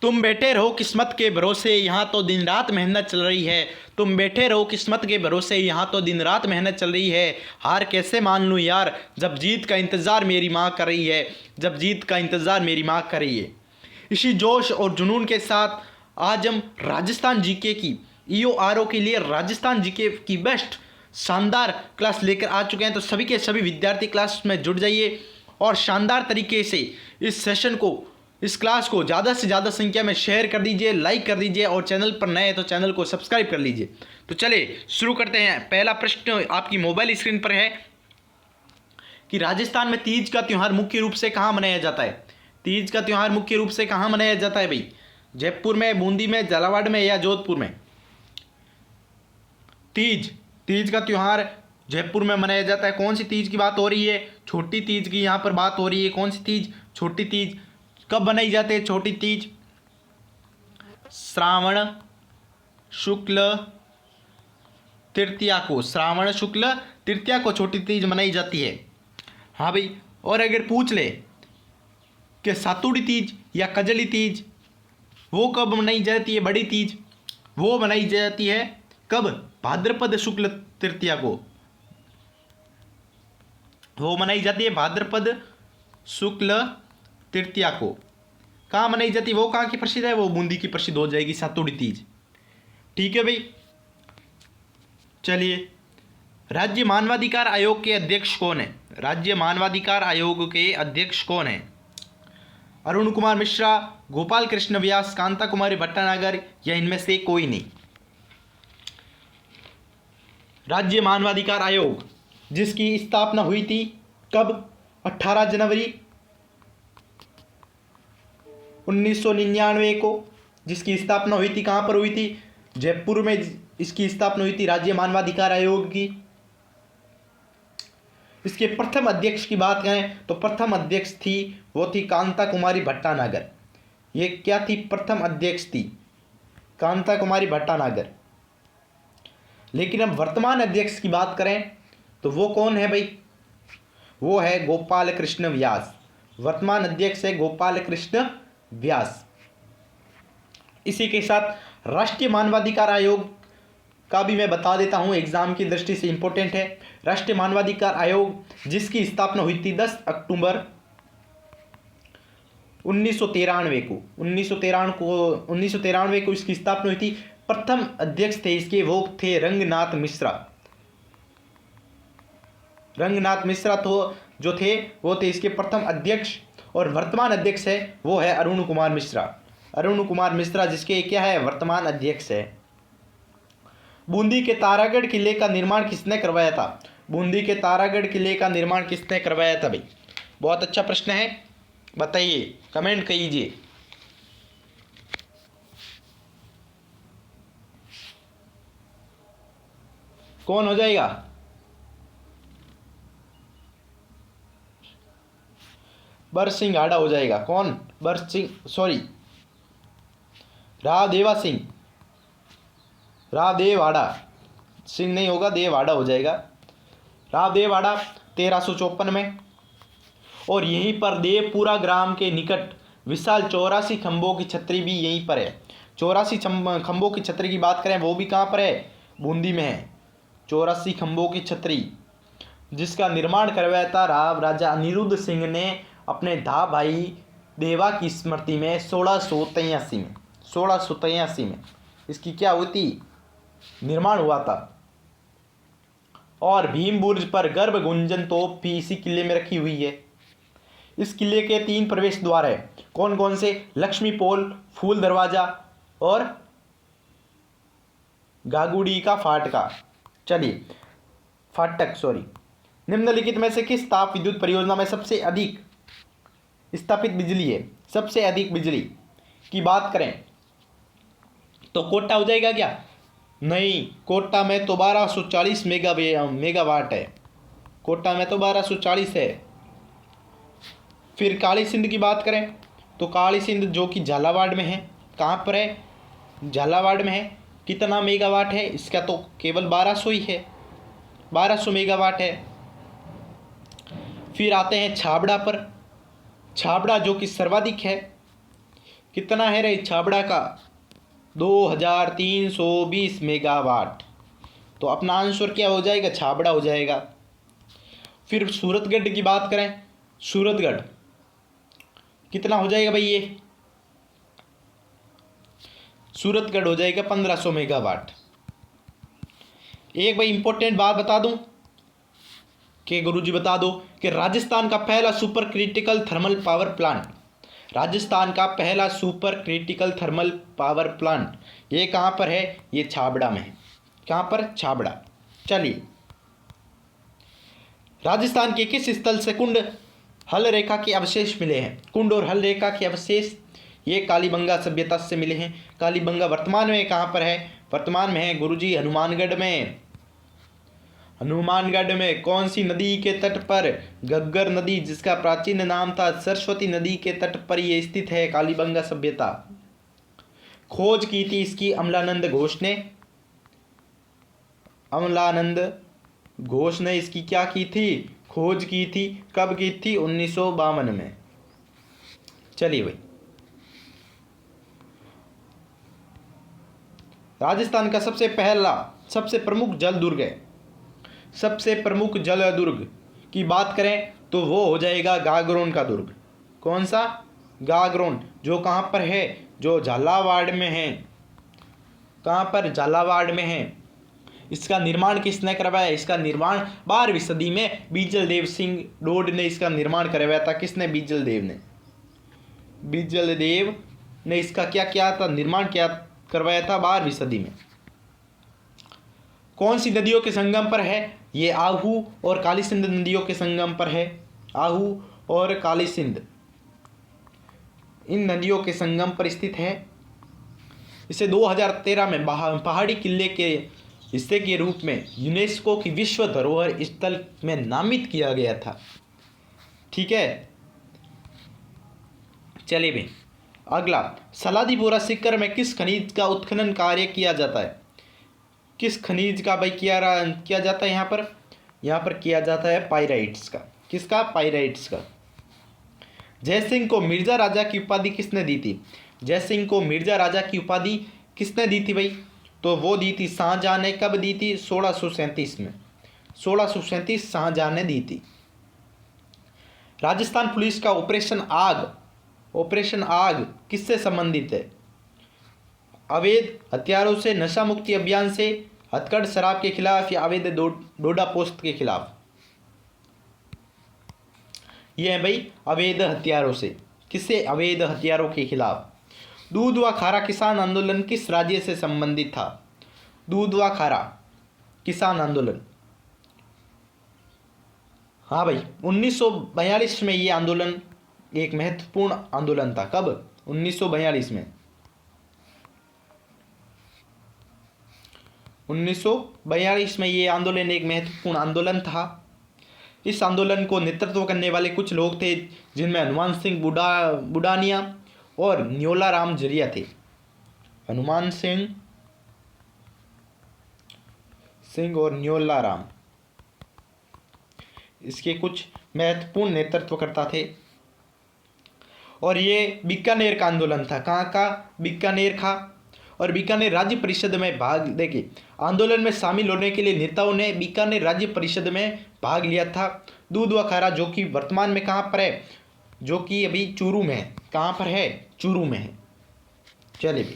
तुम बैठे रहो किस्मत के भरोसे, यहाँ तो दिन रात मेहनत चल रही है। तुम बैठे रहो किस्मत के भरोसे, यहाँ तो दिन रात मेहनत चल रही है। हार कैसे मान लूँ यार, जब जीत का इंतज़ार मेरी माँ कर रही है, जब जीत का इंतज़ार मेरी माँ कर रही है। इसी जोश और जुनून के साथ आज हम राजस्थान जीके की EORO के लिए राजस्थान जीके की बेस्ट शानदार क्लास लेकर आ चुके हैं। तो सभी के सभी विद्यार्थी क्लास में जुड़ जाइए और शानदार तरीके से इस सेशन को, इस क्लास को ज़्यादा से ज़्यादा संख्या में शेयर कर दीजिए, लाइक कर दीजिए और चैनल पर नए हैं तो चैनल को सब्सक्राइब कर लीजिए। तो चलिए शुरू करते हैं। पहला प्रश्न आपकी मोबाइल स्क्रीन पर है कि राजस्थान में तीज का त्यौहार मुख्य रूप से कहाँ मनाया जाता है। तीज का त्यौहार मुख्य रूप से कहाँ मनाया जाता है भाई? जयपुर में, बूंदी में, झालावाड़ में या जोधपुर में? तीज का त्यौहार जयपुर में मनाया जाता है। कौन सी तीज की बात हो रही है? छोटी तीज की यहाँ पर बात हो रही है। कौन सी तीज? छोटी तीज। कब बनाई जाती है छोटी तीज? श्रावण शुक्ल तृतीया को। श्रावण शुक्ल तृतीया को छोटी तीज मनाई जाती है। हाँ भाई, और अगर पूछ ले कि सातुड़ी तीज या कजली तीज वो कब मनाई जाती है? बड़ी तीज वो मनाई जाती है कब? भाद्रपद शुक्ल तृतीया को वो मनाई जाती है, भाद्रपद शुक्ल तृतीया को। कहाँ मनाई जाती है? वो कहाँ की प्रसिद्ध है? वो बूंदी की प्रसिद्ध हो जाएगी सातुड़ी तीज। ठीक है भाई। चलिए, राज्य मानवाधिकार आयोग के अध्यक्ष कौन है? राज्य मानवाधिकार आयोग के अध्यक्ष कौन है? अरुण कुमार मिश्रा, गोपाल कृष्ण व्यास, कांता कुमारी भट्टानागर या इनमें से कोई नहीं? राज्य मानवाधिकार आयोग जिसकी स्थापना हुई थी कब? 18 जनवरी 1999 को जिसकी स्थापना हुई थी। कहाँ पर हुई थी? जयपुर में इसकी स्थापना हुई थी राज्य मानवाधिकार आयोग की। इसके प्रथम अध्यक्ष की बात करें तो प्रथम अध्यक्ष थी वो थी कांता कुमारी भट्टानागर। ये क्या थी? प्रथम अध्यक्ष थी कांता कुमारी भट्टानागर। लेकिन अब वर्तमान अध्यक्ष की बात करें तो वो कौन है भाई? वो है गोपाल कृष्ण व्यास। वर्तमान अध्यक्ष है गोपाल कृष्ण व्यास। इसी के साथ राष्ट्रीय मानवाधिकार आयोग का भी मैं बता देता हूं, एग्जाम की दृष्टि से इंपॉर्टेंट है। राष्ट्रीय मानवाधिकार आयोग जिसकी स्थापना हुई थी 10 अक्टूबर 1993 को। 1993 को इसकी स्थापना हुई थी। प्रथम अध्यक्ष थे इसके वो थे रंगनाथ मिश्रा। रंगनाथ मिश्रा तो जो थे वो थे इसके प्रथम अध्यक्ष। और वर्तमान अध्यक्ष है वो है अरुण कुमार मिश्रा। अरुण कुमार मिश्रा जिसके क्या है? वर्तमान अध्यक्ष है। बूंदी के तारागढ़ किले का निर्माण किसने करवाया था? बूंदी के तारागढ़ किले का निर्माण किसने करवाया था भाई? बहुत अच्छा प्रश्न है, बताइए, कमेंट कीजिए। कौन हो जाएगा? बरसिंह आड़ा हो जाएगा। कौन? रावदेवा सिंह। रावदेव आड़ा, सिंह नहीं होगा, देव आड़ा हो जाएगा। रावदेव आड़ा 1354 में। और यहीं पर देवपुरा ग्राम के निकट विशाल 84 खंभों की छतरी भी यहीं पर है। 84 खंभों की छतरी की बात करें वो भी कहाँ पर है? बूंदी में है। 84 खंभों की छतरी जिसका निर्माण करवाया था राजा अनिरुद्ध सिंह ने अपने धा भाई देवा की स्मृति में 1683 में इसकी क्या हुई थी? निर्माण हुआ था। और भीम बुर्ज पर गर्भ गुंजन तोप भी इसी किले में रखी हुई है। इस किले के 3 प्रवेश द्वार है। कौन कौन से? लक्ष्मी पोल, फूल दरवाजा और गागुड़ी का फाटका। चलिए, निम्नलिखित में से किस ताप विद्युत परियोजना में सबसे अधिक स्थापित बिजली है? सबसे अधिक बिजली की बात करें तो कोटा हो जाएगा क्या? नहीं, कोटा में तो 1240 मेगावाट है। कोटा में तो 1240 है। फिर काली सिंध की बात करें तो काली सिंध जो कि झालावाड़ में है। कहाँ पर है? झालावाड़ में है। कितना मेगावाट है इसका? तो केवल 1200 ही है, 1200 मेगावाट है। फिर आते हैं छाबड़ा पर। छाबड़ा जो कि सर्वाधिक है, कितना है रे छाबड़ा का? 2320 मेगावाट। तो अपना आंसर क्या हो जाएगा? छाबड़ा हो जाएगा। फिर सूरतगढ़ की बात करें, सूरतगढ़ कितना हो जाएगा भाई? ये सूरतगढ़ हो जाएगा 1500 मेगावाट। एक भाई इंपॉर्टेंट बात बता दूं कि गुरुजी बता दो कि राजस्थान का पहला super critical thermal power plant, Rajasthan का पहला super critical thermal power plant ये कहाँ पर है? ये छाबड़ा में है। कहाँ पर? छाबड़ा। चलिए, राजस्थान के किस स्थल से कुंड हल रेखा के अवशेष मिले हैं? कुंड और हल रेखा के अवशेष ये कालीबंगा सभ्यता से मिले हैं। कालीबंगा वर्तमान में कहाँ पर है? वर्तमान में है गुरुजी हनुमानगढ़ में। हनुमानगढ़ में कौन सी नदी के तट पर? घग्गर नदी, जिसका प्राचीन नाम था सरस्वती नदी के तट पर ये स्थित है कालीबंगा सभ्यता। खोज की थी इसकी अमलानंद घोष ने। अमलानंद घोष ने इसकी क्या की थी? खोज की थी। कब की थी? 1952 में। चलिए भाई, राजस्थान का सबसे प्रमुख जल दुर्ग है। सबसे प्रमुख जल दुर्ग की बात करें तो वो हो जाएगा गागरोन का दुर्ग। कौन सा? गागरोन, जो कहाँ पर है? जो झालावाड़ में है। कहाँ पर? झालावाड़ में है। इसका निर्माण किसने करवाया? इसका निर्माण 12वीं सदी में बीजल देव सिंह डोड ने इसका निर्माण करवाया था। किसने? बीजल देव ने। बीजल देव ने इसका क्या किया था? निर्माण क्या करवाया था 12वीं सदी में। कौन सी नदियों के संगम पर है? ये आहू और काली सिंध नदियों के संगम पर है। आहू और काली सिंध इन नदियों के संगम पर स्थित है। इसे 2013 में पहाड़ी किले के हिस्से के रूप में यूनेस्को की विश्व धरोहर स्थल में नामित किया गया था। ठीक है, चलिए भाई अगला, सलादीपुरा सीकर में किस खनिज का उत्खनन कार्य किया जाता है? किस खनिज का भाई किया जाता है? यहाँ पर किया जाता है पाइराइट्स का। किसका? पाइराइट्स का। जयसिंह को मिर्जा राजा की उपाधि किसने दी थी? जयसिंह को मिर्जा राजा की उपाधि किसने दी थी भाई? तो वो दी थी शाहजहां ने। कब दी थी? 1637 में। 1637 शाहजहां ने दी थी। राजस्थान पुलिस का ऑपरेशन आग किससे संबंधित है? अवैध हथियारों से, नशा मुक्ति अभियान से, हथकढ़ शराब के खिलाफ या अवैध डोडा पोस्ट के खिलाफ? ये है भाई अवैध हथियारों से। किससे? अवैध हथियारों के खिलाफ। दूध व खारा किसान आंदोलन किस राज्य से संबंधित था? दूध व खारा किसान आंदोलन, हाँ भाई 1942 में ये आंदोलन एक महत्वपूर्ण आंदोलन था। कब? 1942 में। 1942 में ये आंदोलन एक महत्वपूर्ण आंदोलन था। इस आंदोलन को नेतृत्व करने वाले कुछ लोग थे, जिनमें हनुमान सिंह बुडानिया और न्योला राम जरिया थे। हनुमान सिंह और न्योला राम इसके कुछ महत्वपूर्ण नेतृत्वकर्ता थे। और ये बीकानेर का आंदोलन था। कहाँ का? बीकानेर का। और बीकानेर राज्य परिषद में भाग देखिए, आंदोलन में शामिल होने के लिए नेताओं ने बीकानेर राज्य परिषद में भाग लिया था। दूध व खारा जो कि वर्तमान में कहाँ पर है? जो कि अभी चूरू में है। कहाँ पर है? चूरू में है। चलिए भी,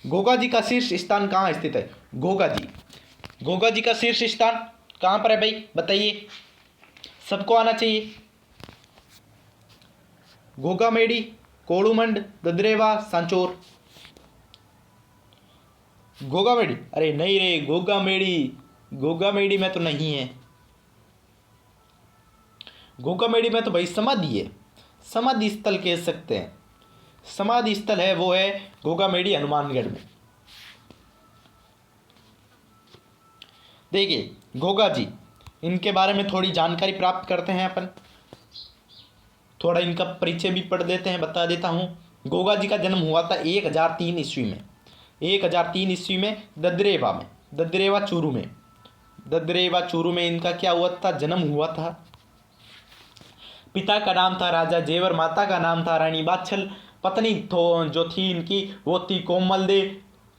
गोगा जी का शीर्ष स्थान कहाँ स्थित है? गोगा जी का शीर्ष स्थान कहाँ पर है भाई? बताइए, सबको आना चाहिए। गोगामेडी, कोड़ूमंड, ददरेवा, सांचोर। गोगामेडी? अरे नहीं रे, गोगामेडी में तो नहीं है। गोगामेडी में तो भाई समाधि है, समाधि स्थल कह सकते हैं। समाधि स्थल है वो है गोगामेडी हनुमानगढ़ में। देखिए गोगा जी, इनके बारे में थोड़ी जानकारी प्राप्त करते हैं अपन। थोड़ा इनका परिचय भी पढ़ देते हैं, बता देता हूँ। गोगा जी का जन्म हुआ था 1003 ईस्वी में। 1003 ईस्वी में ददरेवा चूरू में इनका क्या हुआ था? जन्म हुआ था। पिता का नाम था राजा जेवर, माता का नाम था रानी बाछल। पत्नी जो थी इनकी वो थी कोमल दे।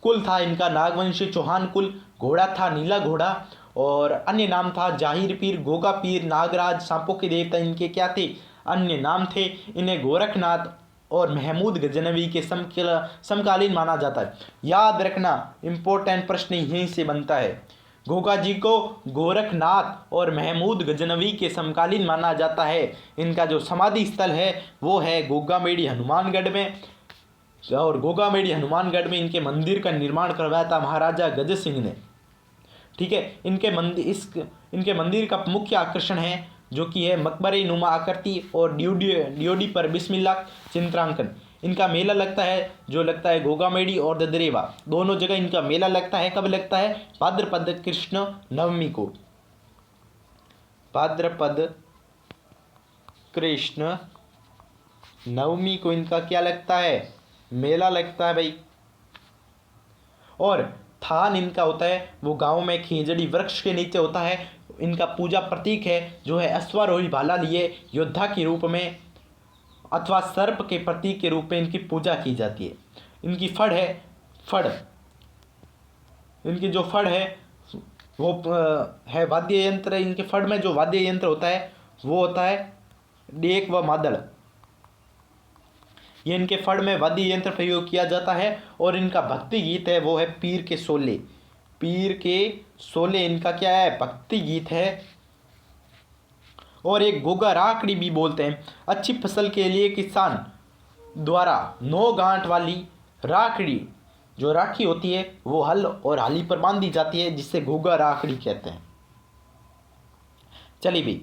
कुल था इनका नागवंशी चौहान कुल। घोड़ा था नीला घोड़ा। और अन्य नाम था जाहिर पीर, गोगा पीर, नागराज, सांपों के देवता इनके क्या थे, अन्य नाम थे। इन्हें गोरखनाथ और महमूद गजनवी के समकालीन माना जाता है। याद रखना, इम्पोर्टेंट प्रश्न यहीं से बनता है। घोगा जी को गोरखनाथ और महमूद गजनवी के समकालीन माना जाता है। इनका जो समाधि स्थल है वो है गोगामेड़ी हनुमानगढ़ में। और गोगामेड़ी हनुमानगढ़ में इनके मंदिर का निर्माण करवाया था महाराजा गज सिंह ने। ठीक है, इनके मंदिर का मुख्य आकर्षण है जो कि है मकबरे नुमा आकृति और ड्योडी पर बिस्मिल्लाह चित्रांकन। इनका मेला लगता है जो लगता है गोगामेड़ी और ददरेवा दोनों जगह इनका मेला लगता है। कब लगता है? भाद्रपद कृष्ण नवमी को। भाद्रपद कृष्ण नवमी को इनका क्या लगता है? मेला लगता है भाई। और थान इनका होता है वो गांव में खेजड़ी वृक्ष के नीचे होता है। इनका पूजा प्रतीक है जो है अश्वारोही भाला लिए योद्धा के रूप में अथवा सर्प के प्रतीक के रूप में इनकी पूजा की जाती है। इनकी फड़ है, इनकी जो फड़ है वो है वाद्य यंत्र। इनके फड़ में जो वाद्य यंत्र होता है वो होता है डेक व मादल। ये इनके फड़ में वाद्य यंत्र प्रयोग किया जाता है। और इनका भक्ति गीत है वो है पीर के सोले। पीर के सोले इनका क्या है? भक्ति गीत है। और एक गोगा राखड़ी भी बोलते हैं। अच्छी फसल के लिए किसान द्वारा 9 गांठ वाली राखड़ी जो राखी होती है वो हल और हाली पर बांधी जाती है जिससे गोगा राखड़ी कहते हैं। चलिए भाई,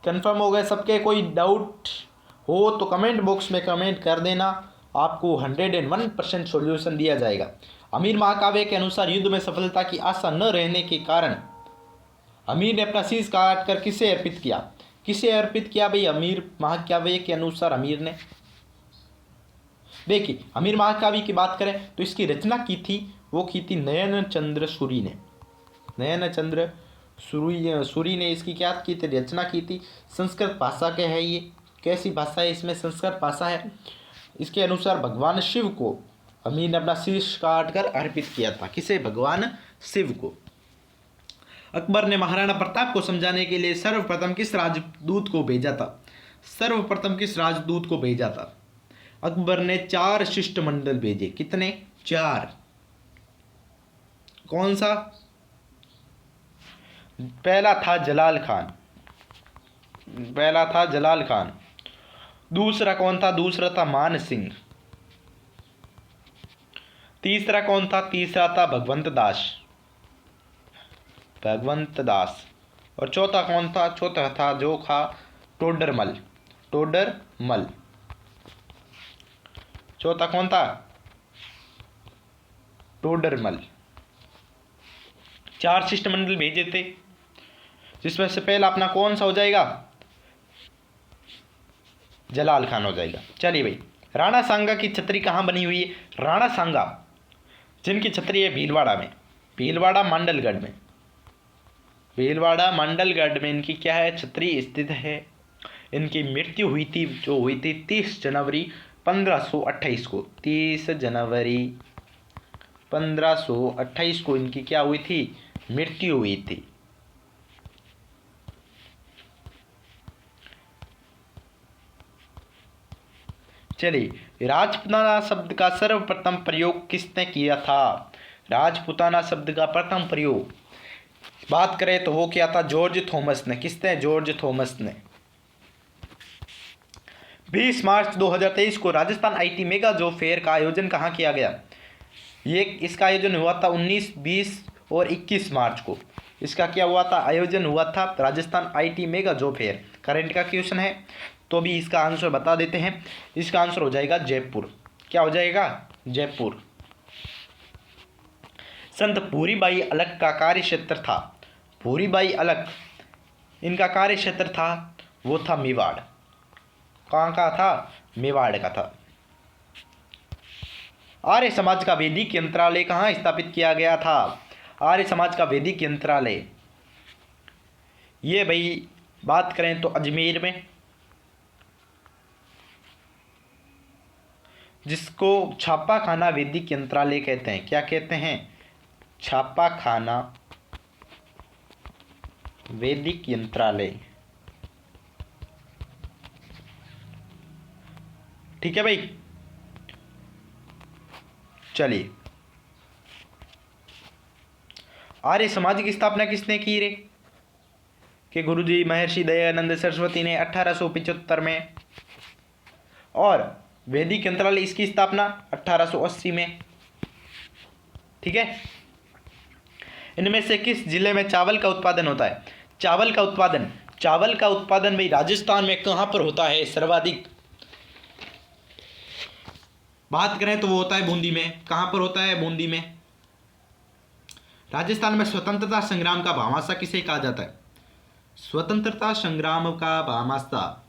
कंफर्म हो गए सबके? कोई डाउट हो तो कमेंट बॉक्स में कमेंट कर देना, आपको 101% सॉल्यूशन दिया जाएगा। अमीर महाकाव्य के अनुसार युद्ध में सफलता की आशा न रहने के कारण अमीर ने अपना शीश काट कर किसे अर्पित किया? किसे अर्पित किया भाई? अमीर महाकाव्य के अनुसार अमीर ने, देखिए अमीर महाकाव्य की बात करें तो इसकी रचना की थी वो की थी नयन चंद्र सूरी ने। नयन चंद्र सूरी ने इसकी क्या की थी? रचना की थी। संस्कृत भाषा के है ये। कैसी भाषा है? इसमें संस्कृत भाषा है। इसके अनुसार भगवान शिव को अमीर ने अपना शीश काट कर अर्पित किया था। किसे? भगवान शिव को। अकबर ने महाराणा प्रताप को समझाने के लिए सर्वप्रथम किस राजदूत को भेजा था? सर्वप्रथम किस राजदूत को भेजा था? अकबर ने 4 शिष्टमंडल भेजे। कितने? 4। कौन सा? पहला था जलाल खान। दूसरा कौन था? दूसरा था मान सिंह। तीसरा कौन था? तीसरा था भगवंत दास। और चौथा कौन था? चौथा था जोखा टोडरमल। चौथा कौन था? टोडरमल। 4 शिष्टमंडल भेजे थे जिसमें से पहला अपना कौन सा हो जाएगा? जलाल खान हो जाएगा। चलिए भाई, राणा सांगा की छतरी कहाँ बनी हुई है? राणा सांगा जिनकी छतरी है भीलवाड़ा में, भीलवाड़ा मंडलगढ़ में इनकी क्या है? छतरी स्थित है। इनकी मृत्यु हुई थी 30 जनवरी 1528 को। 30 जनवरी 1528 को इनकी क्या हुई थी? मृत्यु हुई थी। चलिए, राजपुताना शब्द का सर्वप्रथम प्रयोग किसने किया था? राजपुताना शब्द का प्रथम प्रयोग बात करें तो वो क्या था? जॉर्ज थॉमस ने। किसने? जॉर्ज थॉमस ने। 20 मार्च 2023 को Rajasthan IT mega job fair का आयोजन कहाँ किया गया? इसका आयोजन हुआ था 19, 20 और 21 मार्च को। इसका क्या हुआ था? आयोजन हुआ था Rajasthan IT mega job fair. Current का क्वेश्चन है तो भी इसका आंसर बता देते हैं। इसका आंसर हो जाएगा जयपुर। क्या हो जाएगा? जयपुर। संत भूरीबाई अलग का कार्य क्षेत्र था। भूरीबाई अलग इनका कार्य क्षेत्र था वो था मेवाड़। कहाँ का था? मेवाड़ का था। आर्य समाज का वैदिक यंत्रालय कहाँ स्थापित किया गया था? आर्य समाज का वैदिक यंत्रालय ये भाई बात करें तो अजमेर में। जिसको छापा खाना वैदिक यंत्रालय कहते हैं। क्या कहते हैं? छापा खाना वैदिक यंत्रालय। ठीक है भाई, चलिए। आर्य समाज की स्थापना किसने की रे? कि गुरुजी महर्षि दयानंद सरस्वती ने 1875 में, और वैदिक यंत्रालय इसकी स्थापना 1880 में। ठीक है। इनमें से किस जिले में चावल का उत्पादन होता है? चावल का उत्पादन भाई राजस्थान में कहाँ पर होता है सर्वाधिक? बात करें तो वो होता है बूंदी में। कहाँ पर होता है? बूंदी में। राजस्थान में स्वतंत्रता संग्राम का भामाशाह किसे कहा जाता है? स्वतंत्रता संग्राम का भामाशाह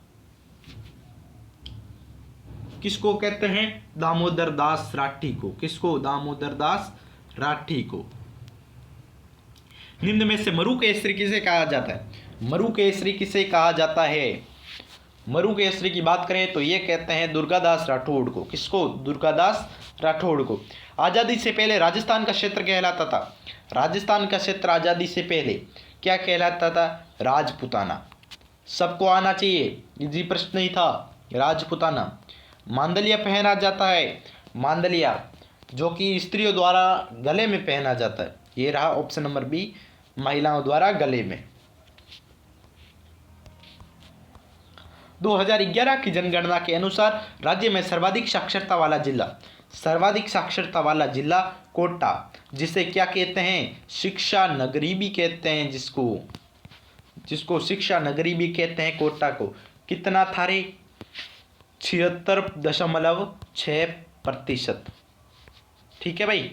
किसको कहते हैं? दामोदर दास राठी को। किसको? दामोदर दास राठी को। निम्न में से मरु केसरी किसे कहा जाता है? मरु केसरी किसे कहा जाता है? मरु केसरी की बात करें तो ये कहते हैं दुर्गादास राठौड़ को। किसको? दुर्गादास राठौड़ को। आज़ादी से पहले राजस्थान का क्षेत्र कहलाता था। राजस्थान का क्षेत्र आज़ादी से पहले क्या कहलाता था? राजपुताना। सबको आना चाहिए, इजी प्रश्न ही था। राजपुताना। मांदलिया पहना जाता है। मांदलिया जो कि स्त्रियों द्वारा गले में पहना जाता है। ये रहा ऑप्शन नंबर बी, महिलाओं द्वारा गले में। 2011 की जनगणना के अनुसार राज्य में सर्वाधिक साक्षरता वाला जिला कोटा, जिसे क्या कहते हैं? शिक्षा नगरी भी कहते हैं। जिसको शिक्षा नगरी भी कहते हैं कोटा को। कितना था रे? 76.6%। ठीक है भाई,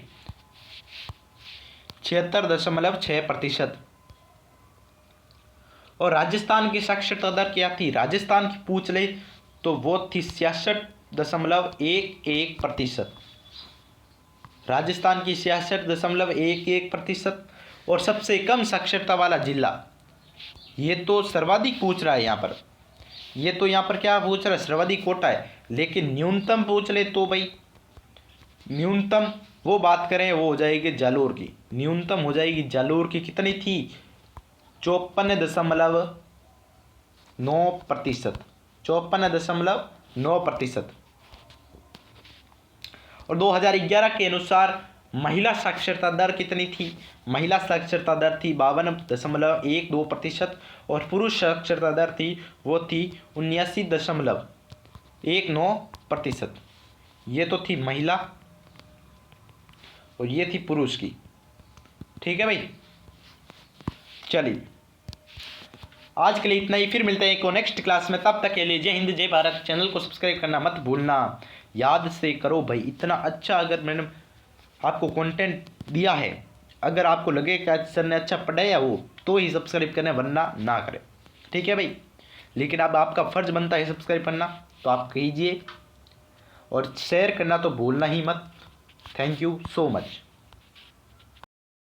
76.6%। और राजस्थान की साक्षरता दर क्या थी? राजस्थान की पूछ ले तो वो थी 66.11%। राजस्थान की 66.11%। और सबसे कम साक्षरता वाला जिला, ये तो सर्वाधिक पूछ रहा है यहाँ पर। ये तो यहाँ पर क्या पूछ रहा है? सर्वाधिक कोटा है। लेकिन न्यूनतम पूछ ले तो भाई न्यूनतम वो बात करें वो हो जाएगी जालोर की। न्यूनतम हो जाएगी जालोर की। कितनी थी? 54.9%। 54.9%। और 2011 के अनुसार महिला साक्षरता दर कितनी थी? महिला साक्षरता दर थी 52.12%। और पुरुष साक्षरता दर थी वो थी 79.19%। ये तो थी महिला और ये थी पुरुष की। ठीक है भाई, चलिए आज के लिए इतना ही। फिर मिलते हैं एक नेक्स्ट क्लास में। तब तक के लिए जय हिंद जय भारत। चैनल को सब्सक्राइब करना मत भूलना, याद से करो भाई। इतना अच्छा अगर मैंने आपको कंटेंट दिया है, अगर आपको लगे कि सर ने अच्छा पढ़ाया हो तो ही सब्सक्राइब करना, वरना ना करें। ठीक है भाई, लेकिन अब आपका फ़र्ज बनता है सब्सक्राइब करना, तो आप कीजिए। और शेयर करना तो भूलना ही मत। Thank you so much.